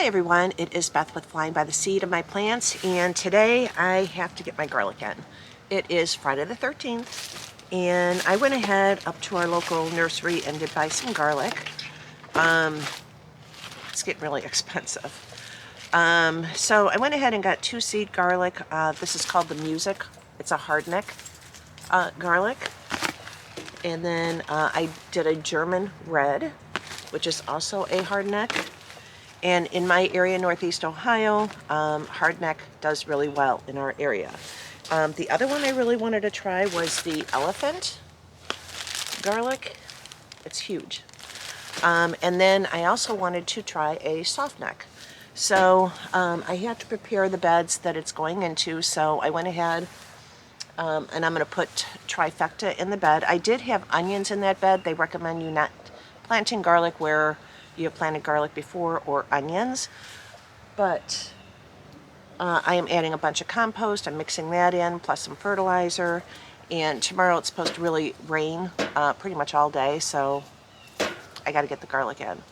Hi everyone, it is Beth with Flying by the Seed of My Plants, and today I have to get my garlic in. It is Friday the 13th, and I went ahead up to our local nursery and did buy some garlic. It's getting really expensive. So I went ahead and got 2 seed garlic. This is called the Music. It's a hardneck garlic. And then I did a German red, which is also a hardneck. And in my area, Northeast Ohio, hardneck does really well in our area. The other one I really wanted to try was the elephant garlic. It's huge. And then I also wanted to try a soft neck. So I had to prepare the beds that it's going into, so I went ahead and I'm going to put trifecta in the bed. I did have onions in that bed. They recommend you not planting garlic where you have planted garlic before, or onions, but I am adding a bunch of compost. I'm mixing that in, plus some fertilizer, and tomorrow it's supposed to really rain pretty much all day, so I got to get the garlic in.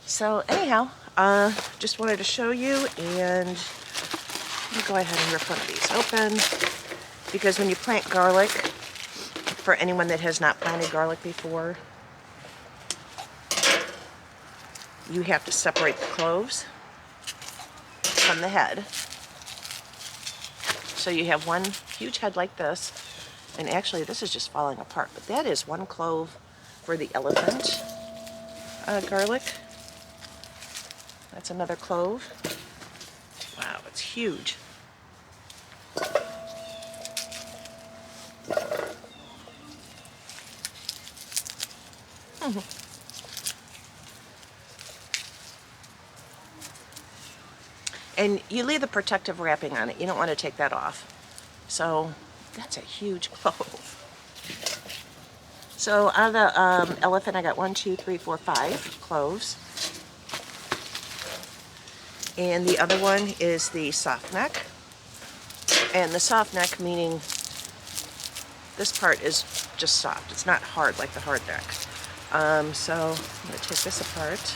So anyhow, just wanted to show you, and let me go ahead and rip one of these open, because when you plant garlic, for anyone that has not planted garlic before, you have to separate the cloves from the head. So you have one huge head like this, and actually this is just falling apart, but that is one clove for the elephant garlic. That's another clove. Wow, it's huge. And you leave the protective wrapping on it. You don't want to take that off. So that's a huge clove. So out of the elephant, I got 1, 2, 3, 4, 5 cloves. And the other one is the soft neck. And the soft neck meaning this part is just soft. It's not hard like the hard neck. So I'm going to take this apart.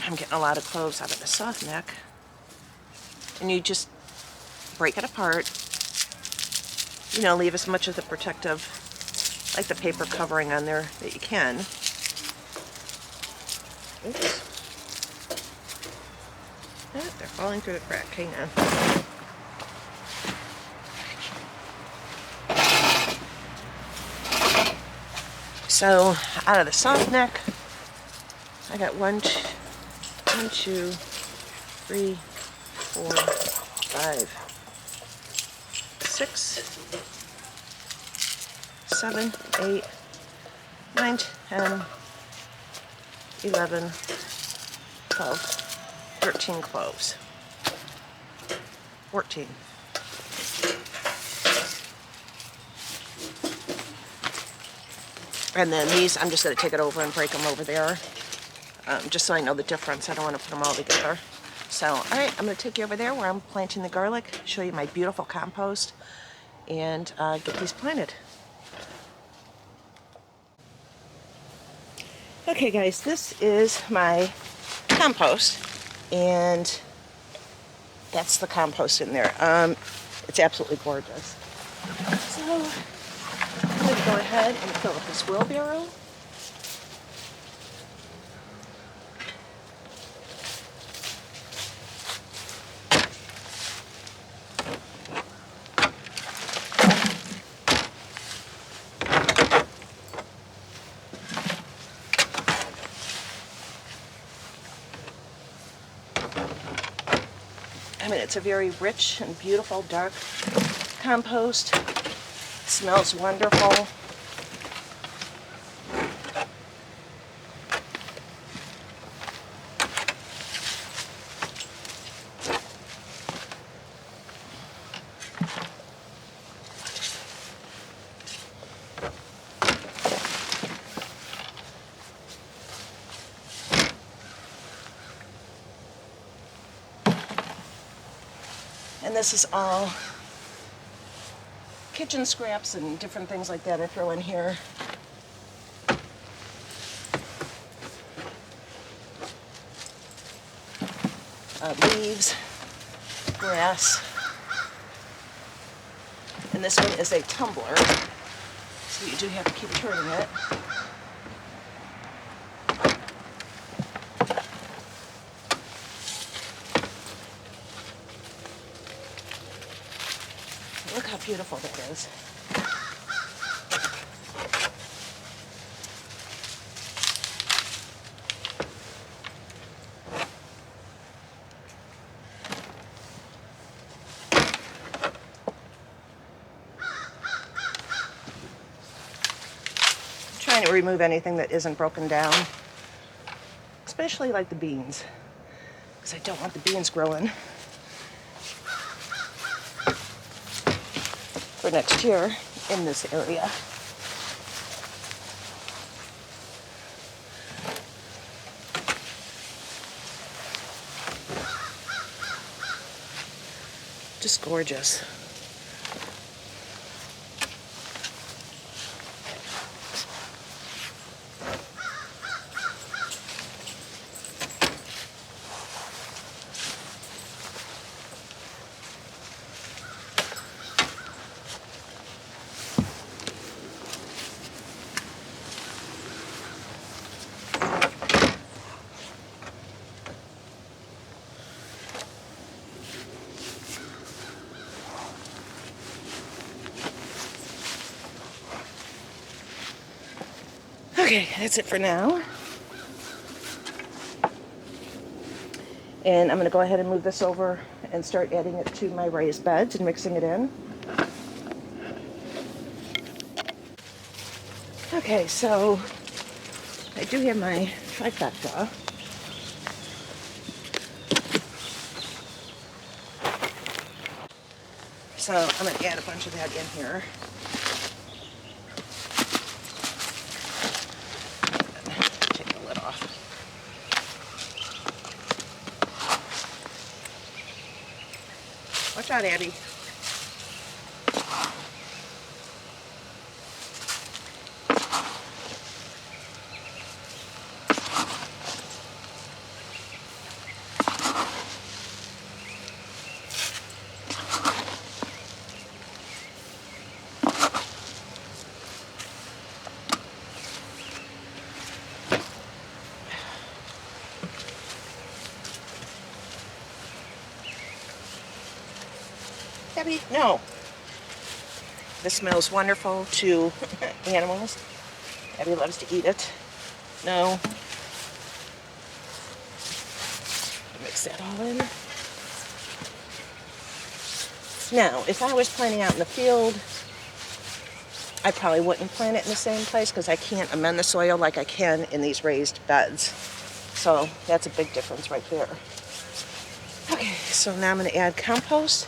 I'm getting a lot of cloves out of the soft neck, and you just break it apart, you know, leave as much of the protective, like the paper covering on there, that you can. Oops. Oh, they're falling through the crack. Hang on. So out of the soft neck, I got 1, 2, 3, 4, 5, 6, 7, 8, 9, 10, 11, 12, 13 cloves. 14. And then these, I'm just going to take it over and break them over there. Just so I know the difference. I don't want to put them all together. So, alright, I'm going to take you over there where I'm planting the garlic, show you my beautiful compost, and get these planted. Okay guys, this is my compost, and that's the compost in there. It's absolutely gorgeous. So, I'm going to go ahead and fill up this wheelbarrow. I mean, it's a very rich and beautiful dark compost. It smells wonderful. And this is all kitchen scraps and different things like that I throw in here. Leaves, grass. And this one is a tumbler, so you do have to keep turning it. Look how beautiful that is. I'm trying to remove anything that isn't broken down, especially like the beans, because I don't want the beans growing for next year in this area. Just gorgeous. Okay, that's it for now. And I'm going to go ahead and move this over and start adding it to my raised beds and mixing it in. Okay, so I do have my trifecta. So I'm going to add a bunch of that in here. Take the lid off. Watch out, Abby. Abby, no. This smells wonderful to animals. Abby loves to eat it. No. Mix that all in. Now, if I was planting out in the field, I probably wouldn't plant it in the same place because I can't amend the soil like I can in these raised beds. So that's a big difference right there. Okay, so now I'm going to add compost.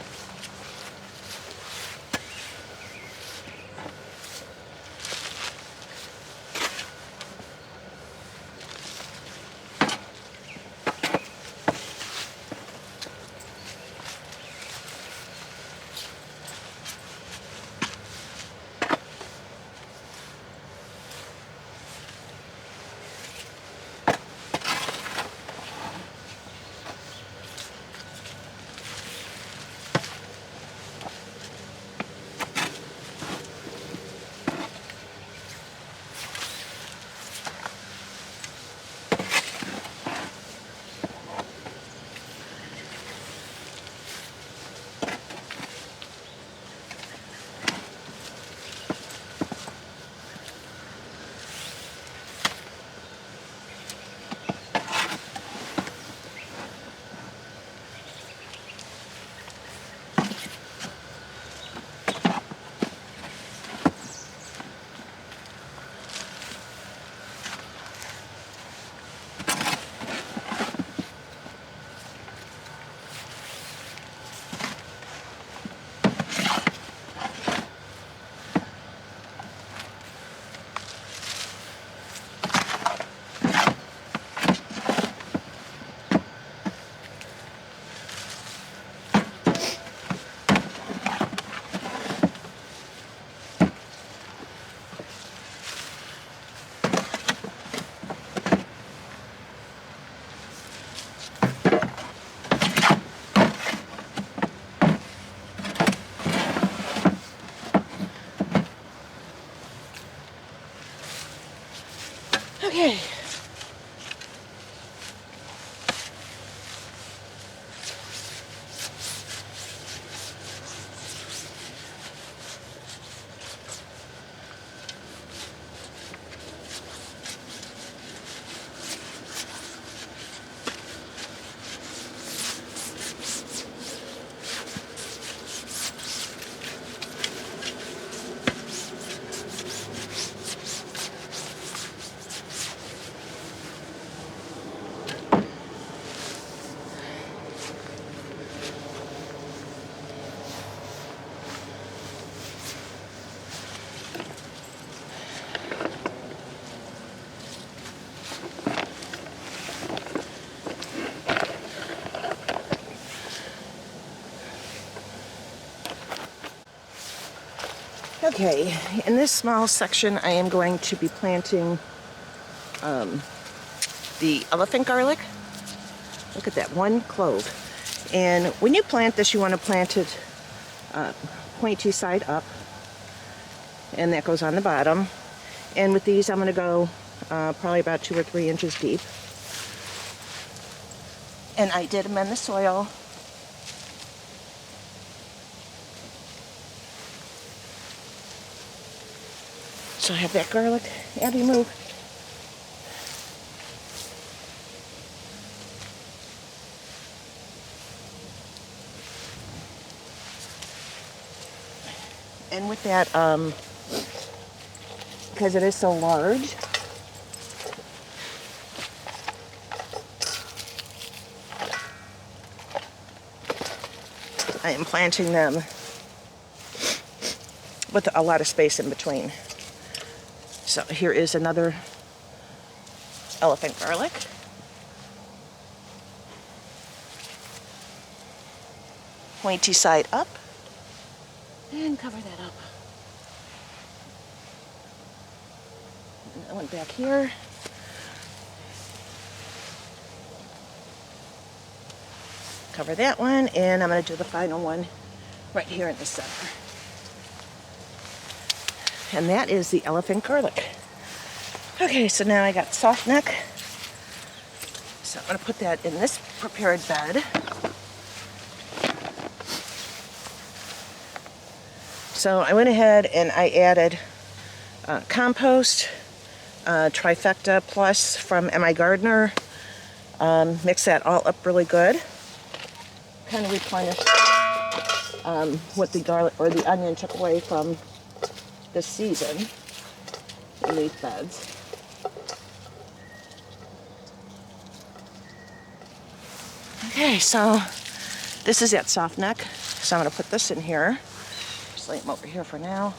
Okay, in this small section I am going to be planting the elephant garlic. Look at that, one clove. And when you plant this, you want to plant it pointy side up, and that goes on the bottom. And with these I'm going to go probably about 2 or 3 inches deep. And I did amend the soil. So I have that garlic. Abby, move. And with that, because it is so large, I am planting them with a lot of space in between. So here is another elephant garlic. Pointy side up. And cover that up. And that one back here. Cover that one, and I'm going to do the final one right here in the center. And that is the elephant garlic. Okay, so now I got soft neck. So I'm going to put that in this prepared bed. So I went ahead and I added compost, Trifecta Plus from M.I. Gardner. Mix that all up really good. Kind of replenish what the garlic or the onion took away from the season in these beds. Okay, so this is that soft neck. So I'm going to put this in here. Just lay them over here for now.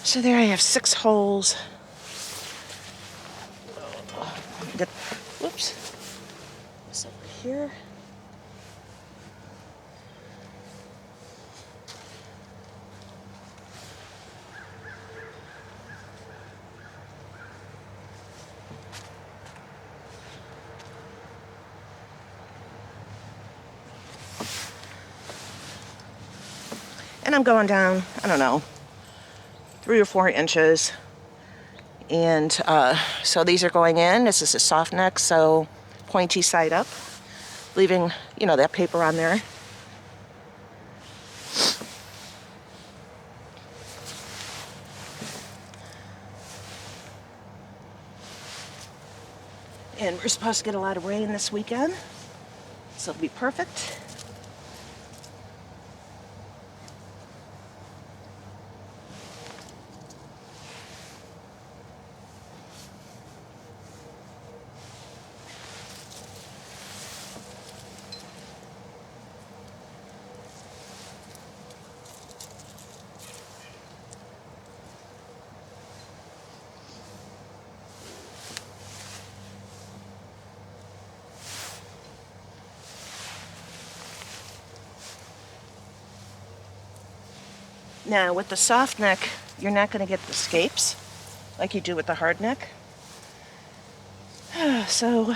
So there I have 6 holes. Whoops. This over here. And I'm going down, I don't know, 3 or 4 inches. And so these are going in. This is a soft neck, so pointy side up, leaving, you know, that paper on there. And we're supposed to get a lot of rain this weekend, so it'll be perfect. Now, with the soft neck, you're not going to get the scapes like you do with the hard neck. So,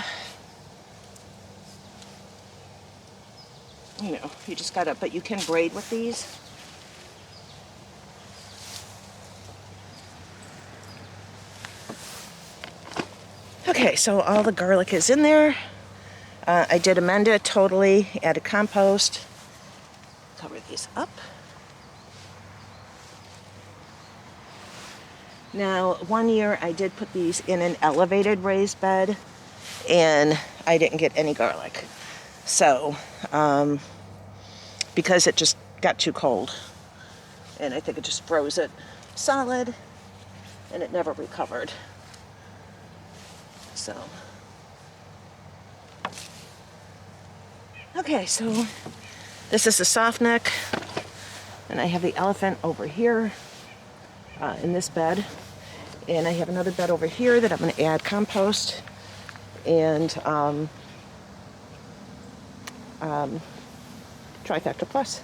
you know, you just gotta, but you can braid with these. Okay, so all the garlic is in there. I did amend it totally, added compost. Cover these up. Now, one year I did put these in an elevated raised bed, and I didn't get any garlic. So, because it just got too cold, and I think it just froze it solid, and it never recovered. So, Okay, so this is the soft neck, and I have the elephant over here in this bed, and I have another bed over here that I'm going to add compost and Trifecta Plus.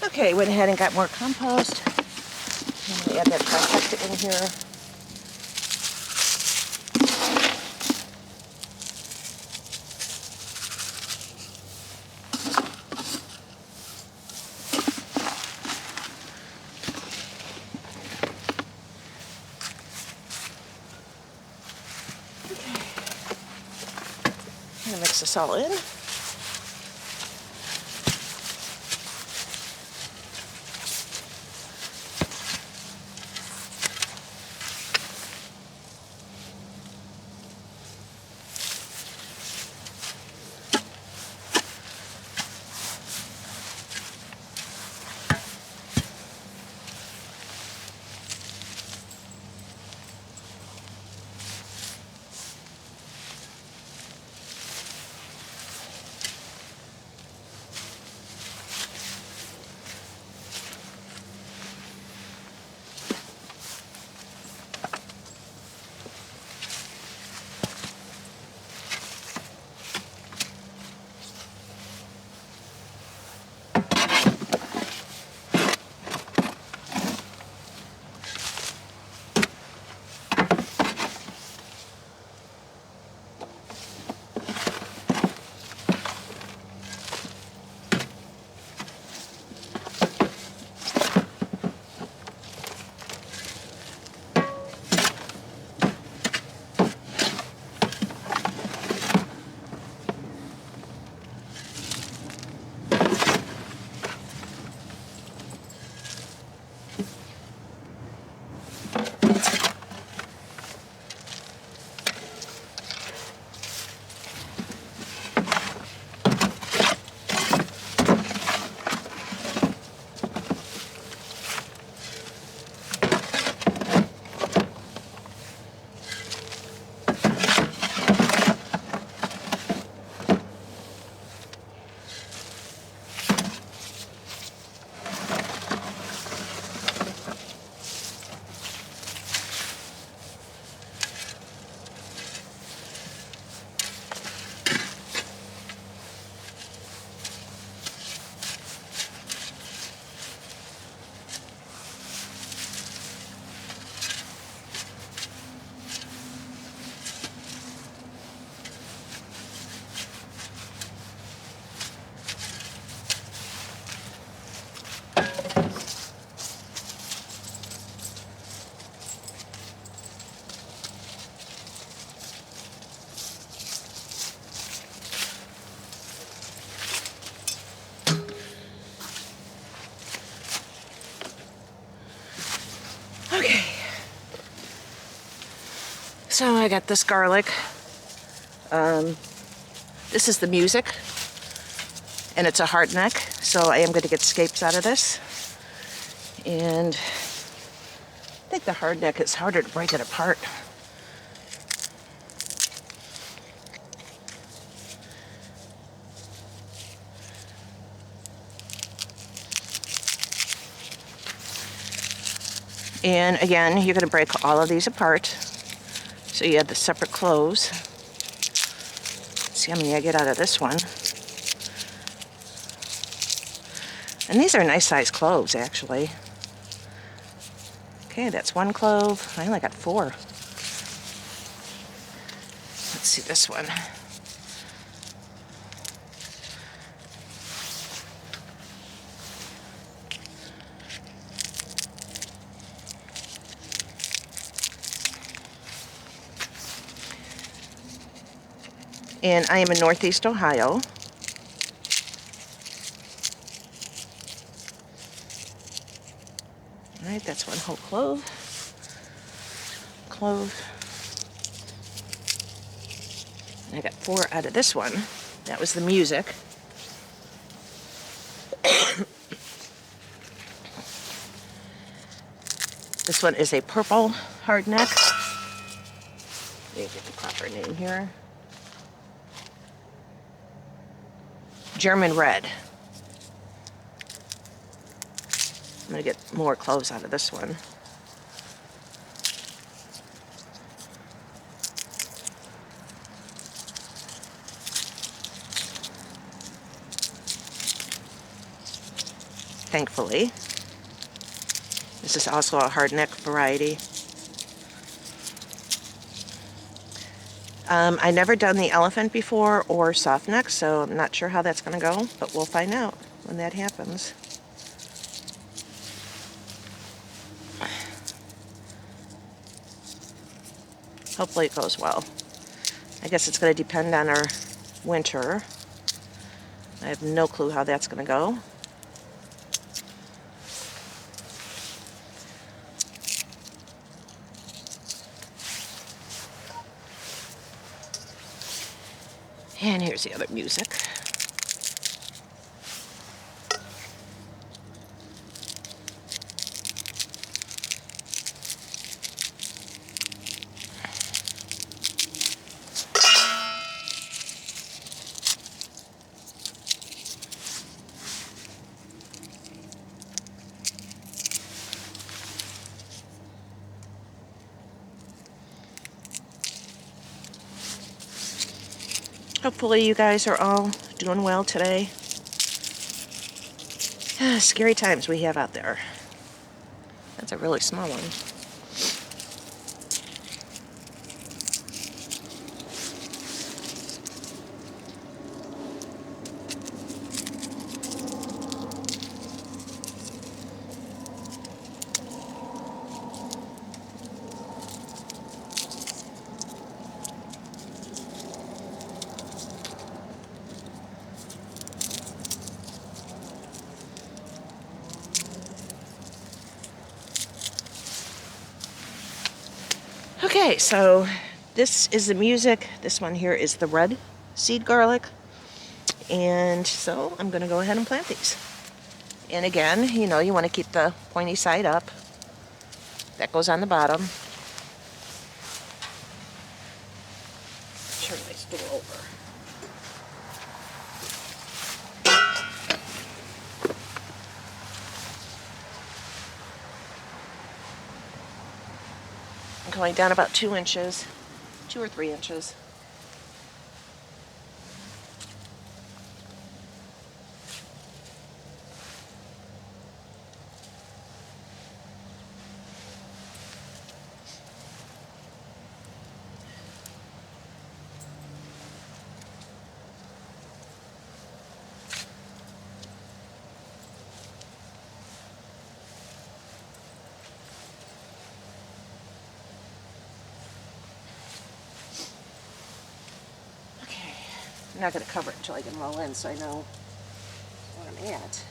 Okay, went ahead and got more compost. I'm going to add that Trifecta in here. I'm going to mix this all in. Okay, so I got this garlic. This is the music, and it's a hard neck, so I am going to get scapes out of this. And I think the hard neck is harder to break it apart. And again, you're going to break all of these apart. So you have the separate cloves. Let's see how many I get out of this one. And these are nice sized cloves, actually. Okay, that's one clove. I only got 4. Let's see this one. And I am in Northeast Ohio. All right, that's one whole clove. And I got 4 out of this one. That was the music. This one is a purple hardneck. Let me get the proper name here. German red. I'm going to get more cloves out of this one. Thankfully. This is also a hardneck variety. I never done the elephant before or softneck, so I'm not sure how that's going to go, but we'll find out when that happens. Hopefully it goes well. I guess it's going to depend on our winter. I have no clue how that's going to go. And here's the other music. Hopefully you guys are all doing well today. Scary times we have out there. That's a really small one. Okay, so this is the music. This one here is the red seed garlic. And so I'm going to go ahead and plant these. And again, you know, you want to keep the pointy side up. That goes on the bottom. Turn my stool over. I'm going down about 2 inches, 2 or 3 inches. I'm not going to cover it until I get them all in so I know where I'm at.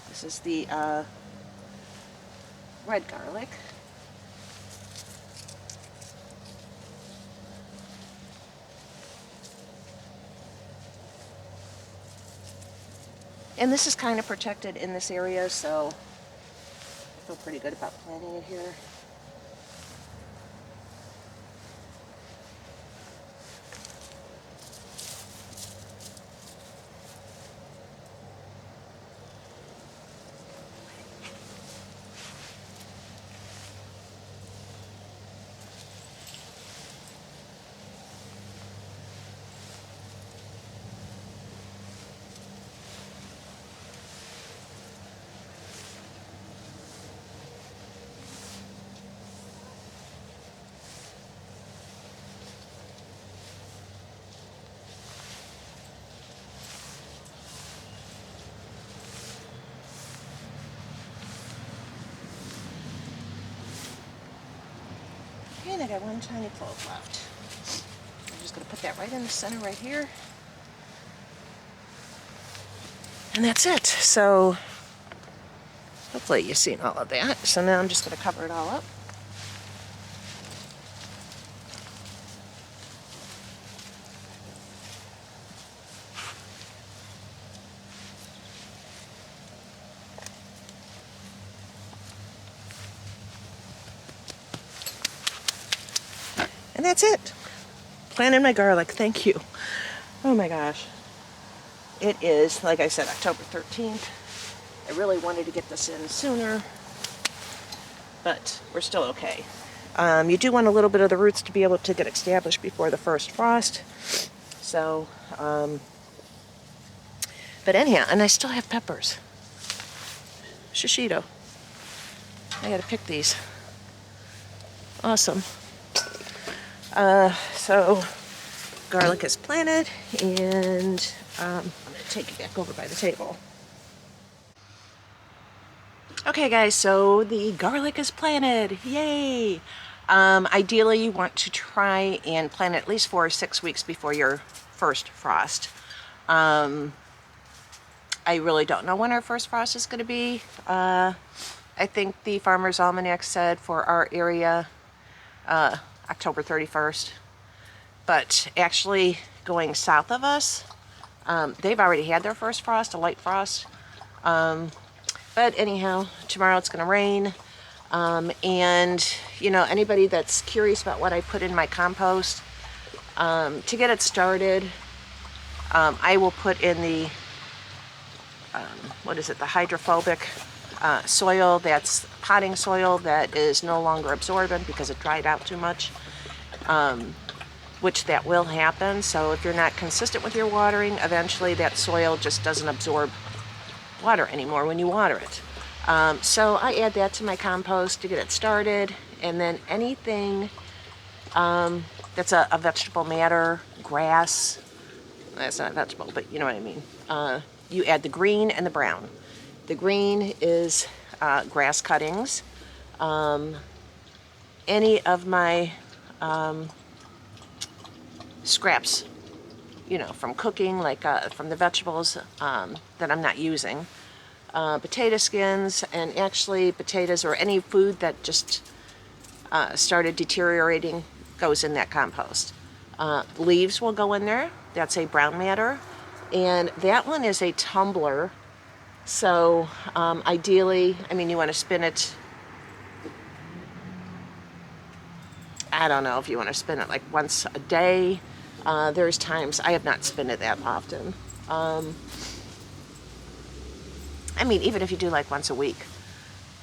This is the red garlic. And this is kind of protected in this area, so I feel pretty good about planting it here. And I got one tiny clove left. I'm just going to put that right in the center right here. And that's it. So hopefully you've seen all of that. So now I'm just going to cover it all up. And that's it. planted my garlic. Thank you. Oh my gosh. It is, like I said, October 13th. I really wanted to get this in sooner, but we're still okay. You do want a little bit of the roots to be able to get established before the first frost. So, but anyhow, and I still have peppers. Shishito. I gotta pick these. Awesome. So, garlic is planted, and I'm gonna take it back over by the table. Okay guys, so the garlic is planted. Yay! Ideally you want to try and plant it at least 4 or 6 weeks before your first frost. I really don't know when our first frost is going to be. I think the Farmer's Almanac said for our area October 31st. But actually going south of us, they've already had their first frost, a light frost. But anyhow, tomorrow it's going to rain. And, you know, anybody that's curious about what I put in my compost, to get it started, I will put in the, what is it, the hydrophobic soil. That's potting soil that is no longer absorbent because it dried out too much, which that will happen. So if you're not consistent with your watering, eventually that soil just doesn't absorb water anymore when you water it. So I add that to my compost to get it started, and then anything that's a vegetable matter, grass, that's not a vegetable, but you know what I mean. You add the green and the brown. The green is grass cuttings. Any of my scraps, you know, from cooking, like from the vegetables that I'm not using. Potato skins, and actually potatoes or any food that just started deteriorating goes in that compost. Leaves will go in there. That's a brown matter. And that one is a tumbler. So ideally, I mean, you want to spin it, I don't know if you want to spin it like once a day. There's times I have not spun it that often. I mean, even if you do like once a week.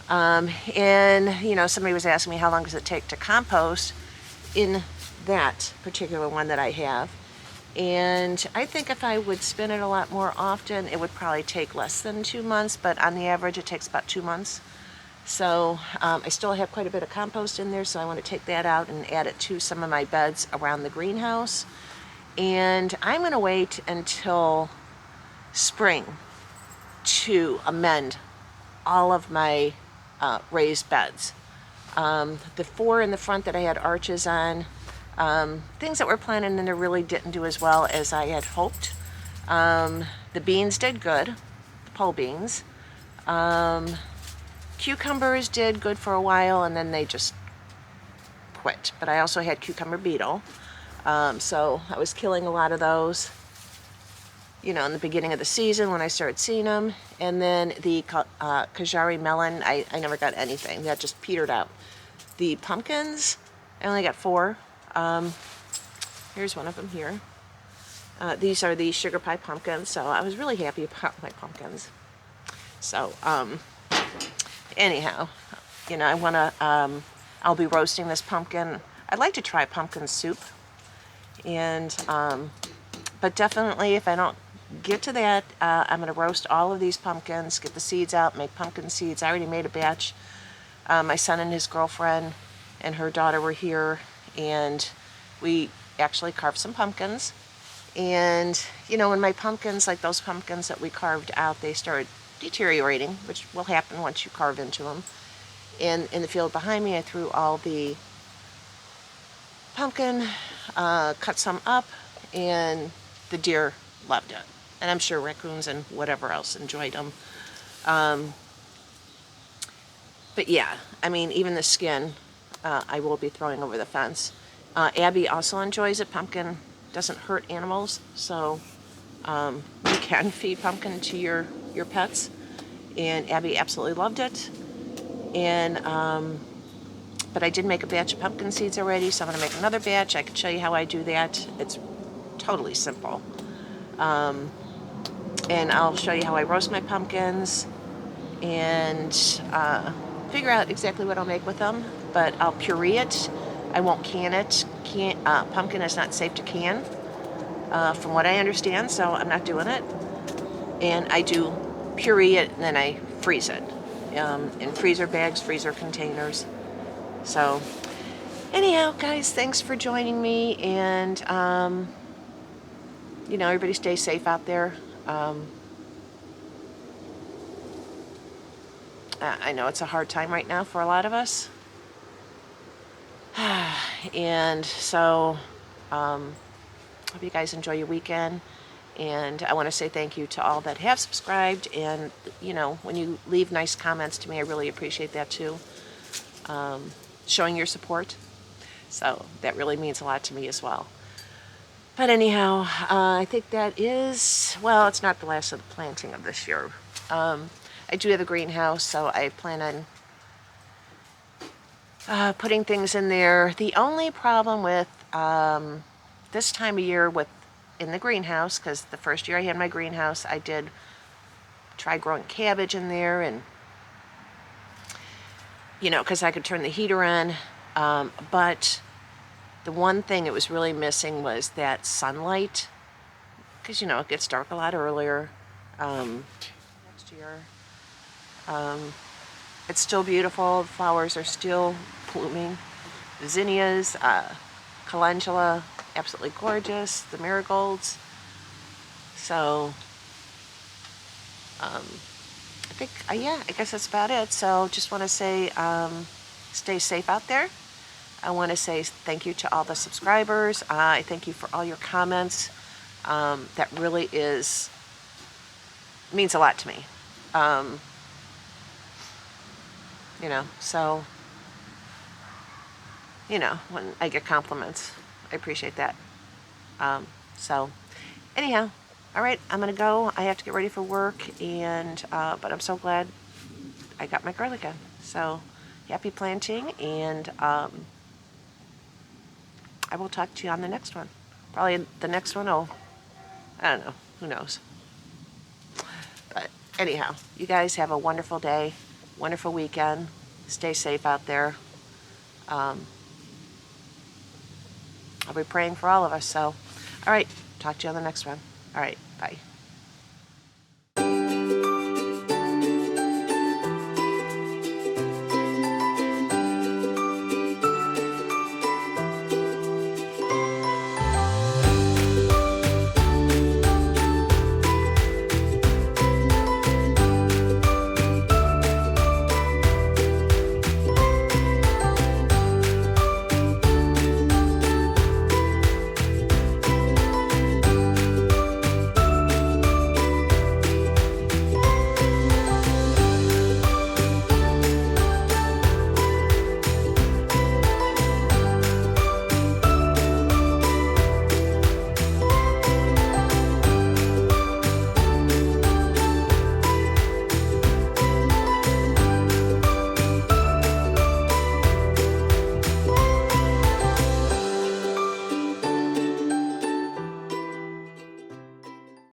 And, you know, somebody was asking me how long does it take to compost in that particular one that I have. And I think if I would spin it a lot more often, it would probably take less than 2 months, but on the average it takes about 2 months. So I still have quite a bit of compost in there, so I want to take that out and add it to some of my beds around the greenhouse. And I'm going to wait until spring to amend all of my raised beds. The 4 in the front that I had arches on, things that were planted in there really didn't do as well as I had hoped. The beans did good, the pole beans. Cucumbers did good for a while, and then they just quit. But I also had cucumber beetle, so I was killing a lot of those, you know, in the beginning of the season when I started seeing them. And then the Kajari melon, I never got anything. That just petered out. The pumpkins, I only got 4. Here's one of them here. These are the sugar pie pumpkins, so I was really happy about my pumpkins. So, anyhow, you know, I want to, I'll be roasting this pumpkin. I'd like to try pumpkin soup. And, but definitely if I don't get to that, I'm going to roast all of these pumpkins, get the seeds out, make pumpkin seeds. I already made a batch. My son and his girlfriend and her daughter were here, and we actually carved some pumpkins. And, you know, when my pumpkins, like those pumpkins that we carved out, they started deteriorating, which will happen once you carve into them. And in the field behind me, I threw all the pumpkin, cut some up, and the deer loved it. And I'm sure raccoons and whatever else enjoyed them. But yeah, I mean, even the skin, I will be throwing over the fence. Abby also enjoys it. Pumpkin doesn't hurt animals, so you can feed pumpkin to your pets. And Abby absolutely loved it. And But I did make a batch of pumpkin seeds already, so I'm going to make another batch. I can show you how I do that. It's totally simple. And I'll show you how I roast my pumpkins and figure out exactly what I'll make with them. But I'll puree it. I won't can it. Pumpkin is not safe to can, from what I understand, so I'm not doing it. And I do puree it, and then I freeze it in freezer bags, freezer containers. So anyhow, guys, thanks for joining me, and everybody stay safe out there. I know it's a hard time right now for a lot of us. And so, hope you guys enjoy your weekend. And I want to say thank you to all that have subscribed. And, when you leave nice comments to me, I really appreciate that too. Showing your support. So that really means a lot to me as well. But anyhow, I think that is, well, it's not the last of the planting of this year. I do have a greenhouse, so I plan on putting things in there. The only problem with this time of year in the greenhouse, because the first year I had my greenhouse, I did try growing cabbage in there, and because I could turn the heater on. But the one thing it was really missing was that sunlight, because it gets dark a lot earlier. Next year, it's still beautiful. The flowers are still blooming. The zinnias, calendula, absolutely gorgeous. The marigolds. So, I think, yeah, I guess that's about it. So, just want to say, stay safe out there. I want to say thank you to all the subscribers. I thank you for all your comments. That really means a lot to me. So, when I get compliments, I appreciate that. So, anyhow, all right, I'm going to go. I have to get ready for work, but I'm so glad I got my garlic in. So, happy planting, and I will talk to you on the next one. Probably the next one, I don't know, who knows. But anyhow, you guys have a wonderful day, wonderful weekend. Stay safe out there. I'll be praying for all of us. So, all right, talk to you on the next one. All right, bye.